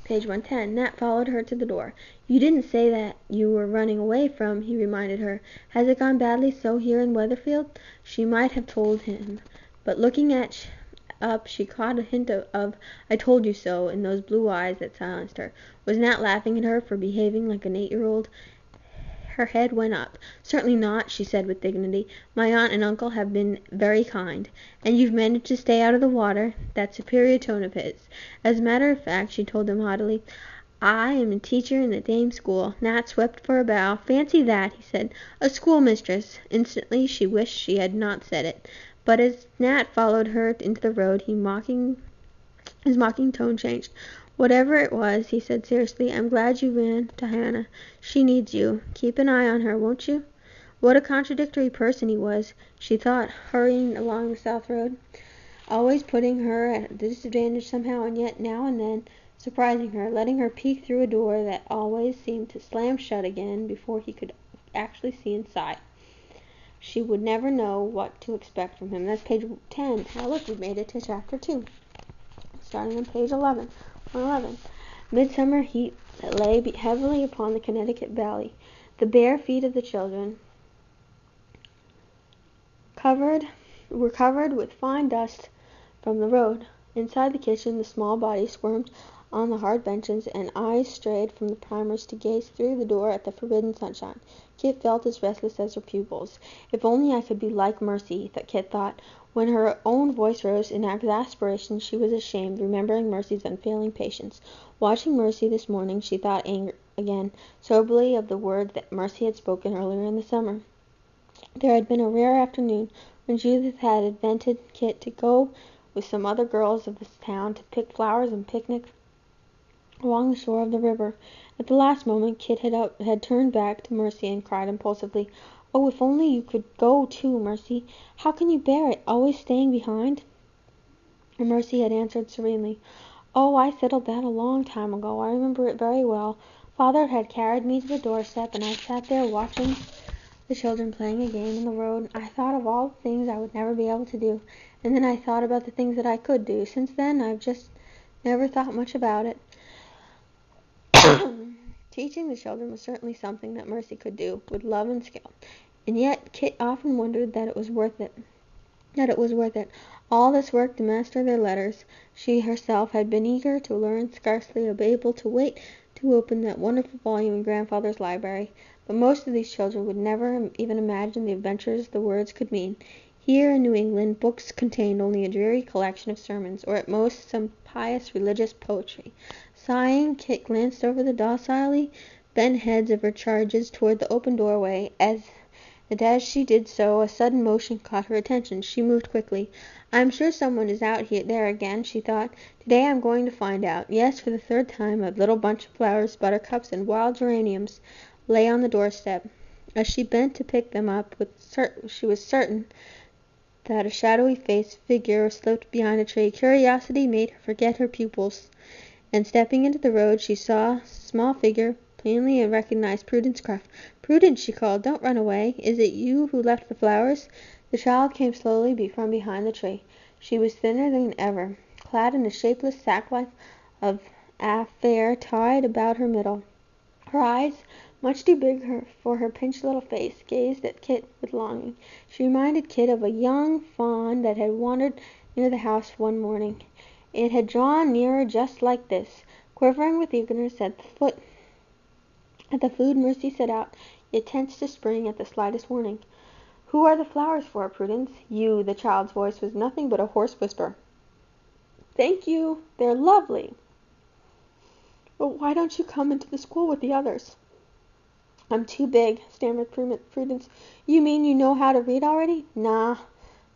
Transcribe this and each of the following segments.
Page 110. Nat followed her to the door. You didn't say that you were running away from, he reminded her. Has it gone badly so here in Weatherfield? She might have told him, but looking up, she caught a hint of I told you so in those blue eyes that silenced her. Was Nat laughing at her for behaving like an 8-year-old? Her head went up. Certainly not, she said with dignity. My aunt and uncle have been very kind. And you've managed to stay out of the water? That superior tone of his. As a matter of fact, she told him haughtily, I am a teacher in the dame school. Nat swept for a bow. Fancy that, he said. A schoolmistress. Instantly she wished she had not said it. But as Nat followed her into the road, his mocking tone changed. Whatever it was, he said seriously, I'm glad you ran to Hannah. She needs you. Keep an eye on her, won't you? What a contradictory person he was, she thought, hurrying along the south road, always putting her at a disadvantage somehow, and yet now and then surprising her, letting her peek through a door that always seemed to slam shut again before he could actually see inside. She would never know what to expect from him. That's page 10. Now look, we made it to chapter 2. Starting on page 11. Midsummer heat lay heavily upon the Connecticut Valley. The bare feet of the children were covered with fine dust from the road. Inside the kitchen, the small bodies squirmed on the hard benches, and eyes strayed from the primers to gaze through the door at the forbidden sunshine. Kit felt as restless as her pupils. If only I could be like Mercy, Kit thought. When her own voice rose in exasperation, she was ashamed, remembering Mercy's unfailing patience. Watching Mercy this morning, she thought again soberly of the words that Mercy had spoken earlier in the summer. There had been a rare afternoon when Judith had invited Kit to go with some other girls of this town to pick flowers and picnic along the shore of the river. At the last moment Kit had turned back to Mercy and cried impulsively, Oh, if only you could go too, Mercy. How can you bear it, always staying behind? And Mercy had answered serenely, Oh, I settled that a long time ago. I remember it very well. Father had carried me to the doorstep, and I sat there watching the children playing a game in the road. I thought of all the things I would never be able to do, and then I thought about the things that I could do. Since then, I've just never thought much about it. Teaching the children was certainly something that Mercy could do, with love and skill, and yet Kit often wondered that it was worth it. All this work to master their letters. She herself had been eager to learn, scarcely able to wait to open that wonderful volume in Grandfather's library. But most of these children would never even imagine the adventures the words could mean. Here in New England, books contained only a dreary collection of sermons, or at most some pious religious poetry. Sighing, Kit glanced over the docilely bent heads of her charges toward the open doorway, and as she did so, a sudden motion caught her attention. She moved quickly. I'm sure someone is out there again, she thought. Today I'm going to find out. Yes, for the third time, a little bunch of flowers, buttercups, and wild geraniums lay on the doorstep. As she bent to pick them up, she was certain that a shadowy figure slipped behind a tree. Curiosity made her forget her pupils, and stepping into the road, she saw a small figure, plainly, and recognized Prudence Craft. Prudence, she called, don't run away. Is it you who left the flowers? The child came slowly from behind the tree. She was thinner than ever, clad in a shapeless sackcloth of affair tied about her middle. Her eyes, much too big for her pinched little face, gazed at Kit with longing. She reminded Kit of a young fawn that had wandered near the house one morning. It had drawn nearer just like this, quivering with eagerness at the food Mercy set out, yet tense to spring at the slightest warning. Who are the flowers for, Prudence? You. The child's voice was nothing but a hoarse whisper. Thank you. They're lovely. But why don't you come into the school with the others? I'm too big, stammered Prudence. You mean you know how to read already? Nah.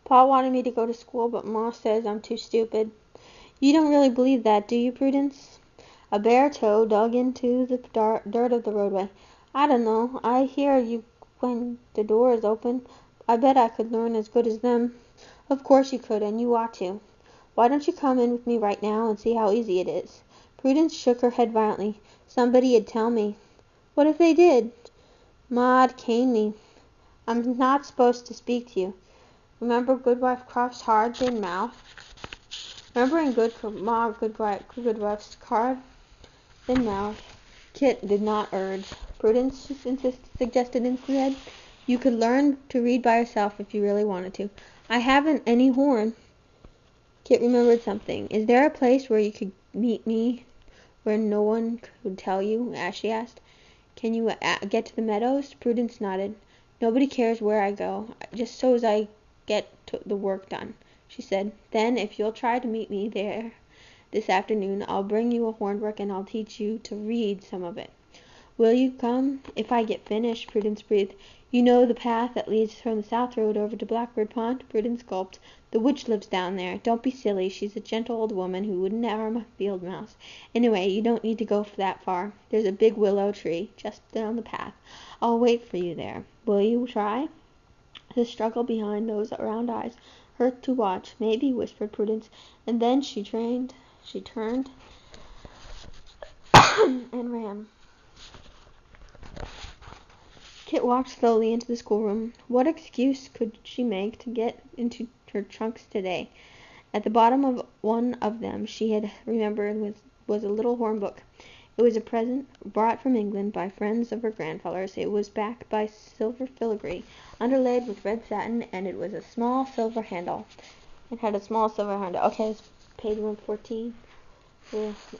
Pa wanted me to go to school, but Ma says I'm too stupid. You don't really believe that, do you, Prudence? A bare toe dug into the dirt of the roadway. I don't know. I hear you when the door is open. I bet I could learn as good as them. Of course you could, and you ought to. Why don't you come in with me right now and see how easy it is? Prudence shook her head violently. Somebody'd tell me. What if they did? Ma'd cane me. I'm not supposed to speak to you. Remember Goodwife Cruft's hard-thin mouth? Remember in Goodwife's card? thin mouth. Kit did not urge. Prudence, she suggested instead. You could learn to read by yourself if you really wanted to. I haven't any horn. Kit remembered something. Is there a place where you could meet me where no one could tell you? She asked. Can you get to the meadows? Prudence nodded. Nobody cares where I go, just so's I get the work done, she said. Then, if you'll try to meet me there this afternoon, I'll bring you a hornbook and I'll teach you to read some of it. Will you come? If I get finished, Prudence breathed. You know the path that leads from the south road over to Blackberry Pond? Prudence gulped. The witch lives down there. Don't be silly. She's a gentle old woman who wouldn't harm a field mouse. Anyway, you don't need to go that far. There's a big willow tree just down the path. I'll wait for you there. Will you try? The struggle behind those round eyes hurt to watch. Maybe, whispered Prudence, and then she turned and ran. Kit walked slowly into the schoolroom. What excuse could she make to get into her trunks today? At the bottom of one of them she had remembered was a little horn-book. It was a present brought from England by friends of her grandfather's. It was backed by silver filigree, underlaid with red satin, and it was a small silver handle. It had a small silver handle. Okay, it's page 114.